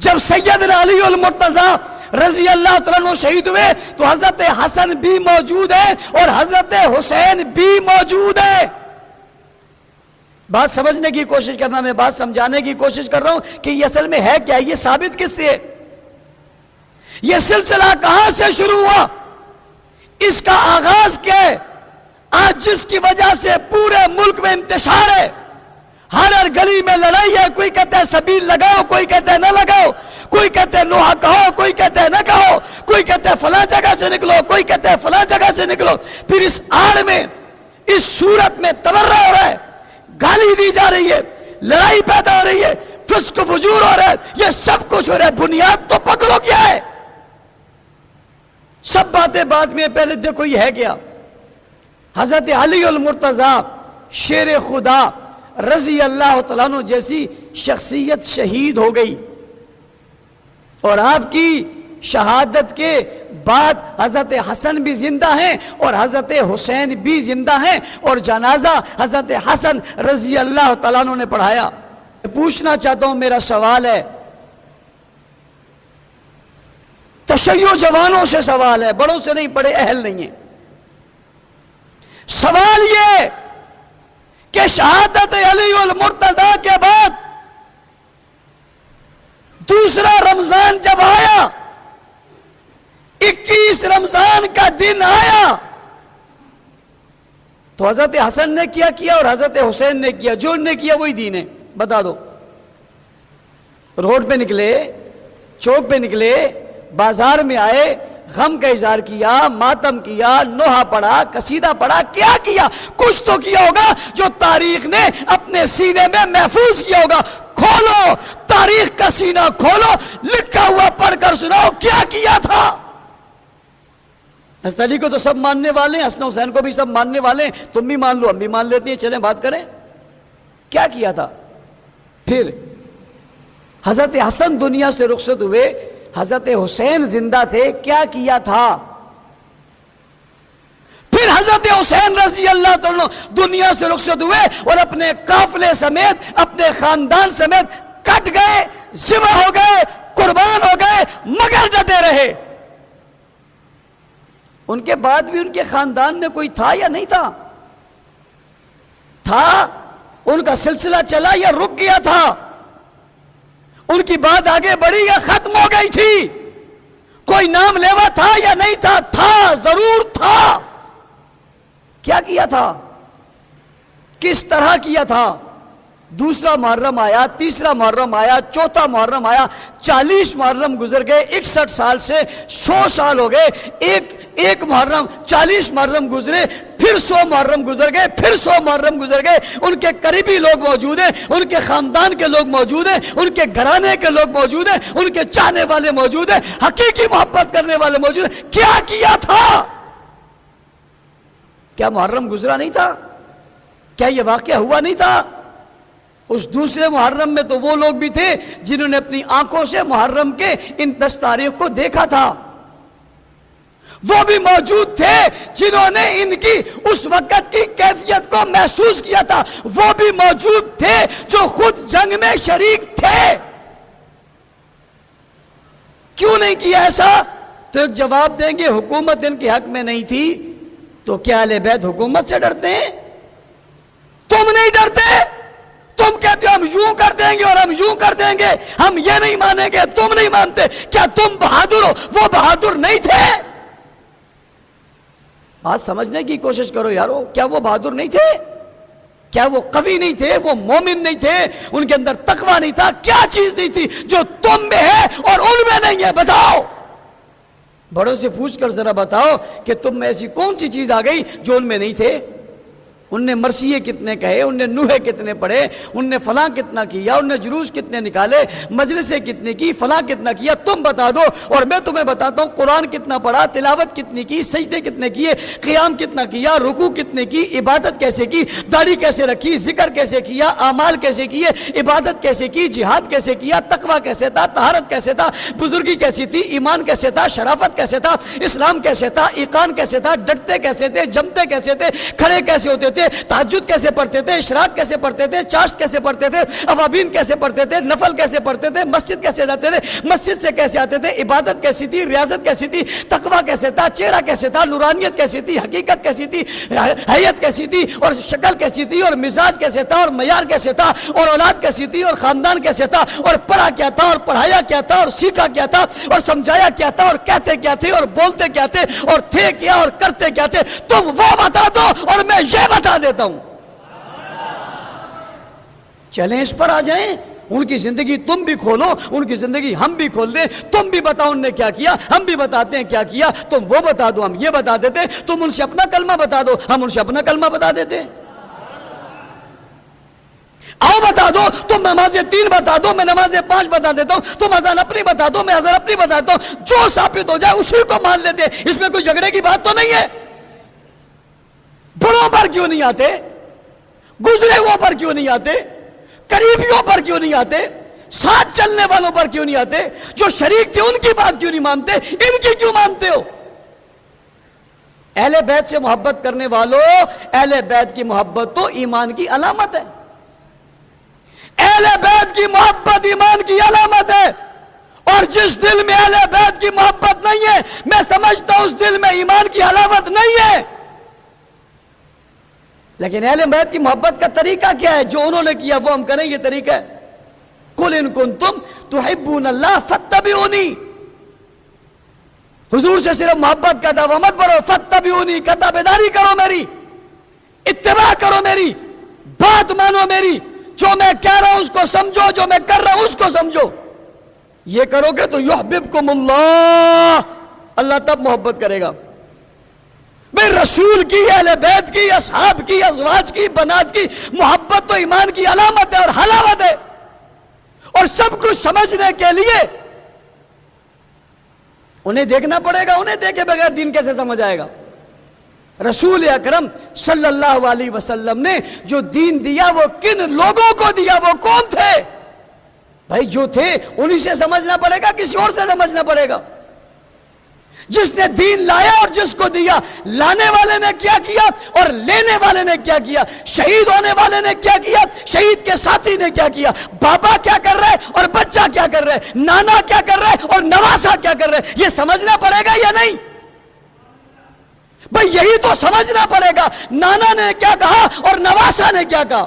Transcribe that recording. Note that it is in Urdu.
جب سیدنا علی المرتضیٰ رضی اللہ تعالیٰ عنہ شہید ہوئے تو حضرت حسن بھی موجود ہے اور حضرت حسین بھی موجود ہے. بات سمجھنے کی کوشش کرنا، میں بات سمجھانے کی کوشش کر رہا ہوں کہ یہ اصل میں ہے کیا، یہ ثابت کس سے ہے، یہ سلسلہ کہاں سے شروع ہوا، اس کا آغاز کیا ہے. آج جس کی وجہ سے پورے ملک میں انتشار ہے، ہر گلی میں لڑائی ہے، کوئی کہتا ہے سبیل لگاؤ، کوئی کہتا ہے نہ لگاؤ، کوئی کہتا ہے نوحہ کہو، کوئی کہتا ہے نہ کہو، کوئی کہتا ہے فلاں جگہ سے نکلو، کوئی کہتا ہے فلاں جگہ سے نکلو. پھر اس آڑ میں، اس صورت میں تبرہ ہو رہا ہے، گالی دی جا رہی ہے، لڑائی پیدا ہو رہی ہے، فسق و فجور ہو رہا ہے، یہ سب کچھ ہو رہا ہے. بنیاد تو پکڑو کیا ہے. سب باتیں بعد میں، پہلے دیکھو یہ ہے کیا. حضرت علی المرتضیٰ شیر خدا رضی اللہ تعالیٰ عنہ جیسی شخصیت شہید ہو گئی، اور آپ کی شہادت کے بعد حضرت حسن بھی زندہ ہیں اور حضرت حسین بھی زندہ ہیں، اور جنازہ حضرت حسن رضی اللہ تعالیٰ عنہ نے پڑھایا. پوچھنا چاہتا ہوں، میرا سوال ہے، تشیع جوانوں سے سوال ہے، بڑوں سے نہیں، بڑے اہل نہیں ہیں. سوال یہ کہ شہادت علی المرتضیٰ کے بعد دوسرا رمضان جب آیا، 21 رمضان کا دن آیا، تو حضرت حسن نے کیا کیا اور حضرت حسین نے کیا، جو نے کیا وہی دین ہے. بتا دو. روڈ پہ نکلے، چوک پہ نکلے، بازار میں آئے، غم کا اظہار کیا، ماتم کیا، نوحہ پڑھا، قصیدہ پڑھا، کیا کیا؟ کچھ تو کیا ہوگا جو تاریخ نے اپنے سینے میں محفوظ کیا ہوگا. کھولو تاریخ کا سینہ، کھولو، لکھا ہوا پڑھ کر سناؤ کیا کیا تھا. حسن علی کو تو سب ماننے والے ہیں، حسن حسین کو بھی سب ماننے والے ہیں، تم بھی مان لو، ہم بھی مان لیتے ہیں، چلیں بات کریں. کیا کیا تھا؟ پھر حضرت حسن دنیا سے رخصت ہوئے، حضرت حسین زندہ تھے، کیا کیا تھا؟ پھر حضرت حسین رضی اللہ تعالیٰ دنیا سے رخصت ہوئے اور اپنے قافلے سمیت، اپنے خاندان سمیت کٹ گئے، ذبح ہو گئے، قربان ہو گئے، مگر ڈٹے رہے. ان کے بعد بھی ان کے خاندان میں کوئی تھا یا نہیں تھا؟ تھا. ان کا سلسلہ چلا یا رک گیا تھا؟ ان کی بات آگے بڑھی یا ختم ہو گئی تھی؟ کوئی نام لیوا تھا یا نہیں تھا؟ تھا، ضرور تھا. کیا کیا تھا؟ کس طرح کیا تھا؟ دوسرا محرم آیا، تیسرا محرم آیا، چوتھا محرم آیا، 40 محرم گزر گئے، 61 سال سے 100 سال ہو گئے. ایک محرم، 40 محرم گزرے، پھر 100 محرم گزر گئے، پھر 100 محرم گزر گئے. ان کے قریبی لوگ موجود ہیں، ان کے خاندان کے لوگ موجود ہیں، ان کے گھرانے کے لوگ موجود ہیں، ان کے چاہنے والے موجود ہیں، حقیقی محبت کرنے والے موجود ہیں. کیا کیا تھا؟ کیا محرم گزرا نہیں تھا؟ کیا یہ واقعہ ہوا نہیں تھا؟ اس دوسرے محرم میں تو وہ لوگ بھی تھے جنہوں نے اپنی آنکھوں سے محرم کے ان 10 تاریخ کو دیکھا تھا. وہ بھی موجود تھے جنہوں نے ان کی اس وقت کی کیفیت کو محسوس کیا تھا. وہ بھی موجود تھے جو خود جنگ میں شریک تھے. کیوں نہیں کیا ایسا؟ تو ایک جواب دیں گے، حکومت ان کے حق میں نہیں تھی. تو کیا اہل بیت حکومت سے ڈرتے ہیں؟ تم نہیں ڈرتے؟ تم کہتے ہو ہم یوں کر دیں گے اور ہم یوں کر دیں گے، ہم یہ نہیں مانیں گے، تم نہیں مانتے. کیا تم بہادر ہو؟ وہ بہادر نہیں تھے. بات سمجھنے کی کوشش کرو یارو. کیا وہ بہادر نہیں تھے؟ کیا وہ قوی نہیں تھے؟ وہ مومن نہیں تھے؟ ان کے اندر تقوی نہیں تھا؟ کیا چیز نہیں تھی جو تم میں ہے اور ان میں نہیں ہے؟ بتاؤ. بڑوں سے پوچھ کر ذرا بتاؤ کہ تم میں ایسی کون سی چیز آ گئی جو ان میں نہیں تھے؟ ان نے مرثیے کتنے کہے، ان نے نوحے کتنے پڑھے، ان نے فلاں کتنا کیا، ان نے جلوس کتنے نکالے، مجلسیں کتنے کی، فلاں کتنا کیا. تم بتا دو اور میں تمہیں بتاتا ہوں قرآن کتنا پڑھا، تلاوت کتنی کی، سجدے کتنے کیے، قیام کتنا کیا، رکوع کتنے کی، عبادت کیسے کی، داڑھی کیسے رکھی، ذکر کیسے کیا، اعمال کیسے کیے، عبادت کیسے کی، جہاد کیسے کیا، تقوی کیسے تھا، طہارت کیسے تھا، بزرگی کیسی تھی، ایمان کیسے تھا، شرافت کیسے تھا، اسلام کیسے تھا، ایقان کیسے تھا، ڈٹتے کیسے تھے، جمتے کیسے تھے، کھڑے کیسے ہوتے تھے، تھے, تہجد کیسے پڑھتے تھے, اشراق کیسے پڑھتے تھے, چاشت کیسے پڑھتے تھے, اوابین کیسے پڑھتے تھے, نفل کیسے پڑھتے تھے, مسجد کیسے جاتے تھے, مسجد سے کیسے آتے تھے, عبادت کیسی تھی, ریاضت کیسی تھی, تقوی کیسے تھا, چہرہ کیسے تھا, نورانیت کیسی تھی, حقیقت کیسی تھی, حیت کیسی تھی, اور شکل کیسی تھی, اور مزاج کیسے تھا, اور معیار کیسے تھا, اور اولاد کیسی تھی, اور خاندان کیسے تھا, اور پڑھا کیا تھا, اور پڑھایا کیا تھا, اور سیکھا کیا تھا, اور سمجھایا کیا تھا, اور کہتے کیا تھے, اور بولتے کیا تھے, اور تھے کیا, اور کرتے کیا تھے. تم وہ بتا دو اور میں یہ بتا دیتا ہوں. چیلنج پر آ جائیں, ان کی زندگی تم بھی کھولو, ان کی زندگی ہم بھی کھول دیں, تم بھی بتاؤ ان نے کیا کیا, ہم بھی بتاتے ہیں کیا کیا, تم وہ بتا دو ہم یہ بتا دیتے, تم ان سے اپنا کلمہ بتا دو ہم ان سے اپنا کلمہ بتا دیتے. آؤ بتا دو, تم نمازیں 3 بتا دو, میں نمازیں 5 بتا دیتا ہوں, تم اذان اپنی بتا دو, میں اذان اپنی بتاتا ہوں, جو ثابت ہو جائے اسی کو مان لیتے. اس میں کوئی جھگڑے کی بات تو نہیں ہے. بڑوں پر کیوں نہیں آتے, گزرے ہوئے پر کیوں نہیں آتے, قریبیوں پر کیوں نہیں آتے, ساتھ چلنے والوں پر کیوں نہیں آتے, جو شریک تھے ان کی بات کیوں نہیں مانتے, ان کی کیوں مانتے ہو؟ اہل بیت سے محبت کرنے والوں, اہل بیت کی محبت تو ایمان کی علامت ہے. اہل بیت کی محبت ایمان کی علامت ہے. اور جس دل میں اہل بیت کی محبت نہیں ہے, میں سمجھتا ہوں اس دل میں ایمان کی علامت نہیں ہے. لیکن اہل بیت کی محبت کا طریقہ کیا ہے؟ جو انہوں نے کیا وہ ہم کریں, یہ طریقہ ہے. قُلْ إِن كُنْتُمْ تُحِبُّونَ اللَّهَ فَاتَّبِعُونِي. حضور سے صرف محبت کا دعویٰ مت پڑھو, فَاتَّبِعُونِي, کا تابعداری کرو میری, اتباع کرو میری, بات مانو میری, جو میں کہہ رہا ہوں اس کو سمجھو, جو میں کر رہا ہوں اس کو سمجھو. یہ کرو گے تو یحببکم اللہ, اللہ تب محبت کرے گا. بھئی رسول کی, اہل بیت کی, اصحاب کی, ازواج کی, بنات کی محبت تو ایمان کی علامت ہے اور حلاوت ہے. اور سب کچھ سمجھنے کے لیے انہیں دیکھنا پڑے گا, انہیں دیکھے بغیر دین کیسے سمجھ آئے گا؟ رسول اکرم صلی اللہ علیہ وسلم نے جو دین دیا وہ کن لوگوں کو دیا, وہ کون تھے؟ بھائی جو تھے انہی سے سمجھنا پڑے گا, کسی اور سے سمجھنا پڑے گا. جس نے دین لایا اور جس کو دیا, لانے والے نے کیا کیا اور لینے والے نے کیا کیا, شہید ہونے والے نے کیا کیا, شہید کے ساتھی نے کیا کیا, بابا کیا کر رہے اور بچہ کیا کر رہے, نانا کیا کر رہے اور نواسا کیا کر رہے, یہ سمجھنا پڑے گا یا نہیں؟ بھئی یہی تو سمجھنا پڑے گا, نانا نے کیا کہا اور نواسا نے کیا کہا.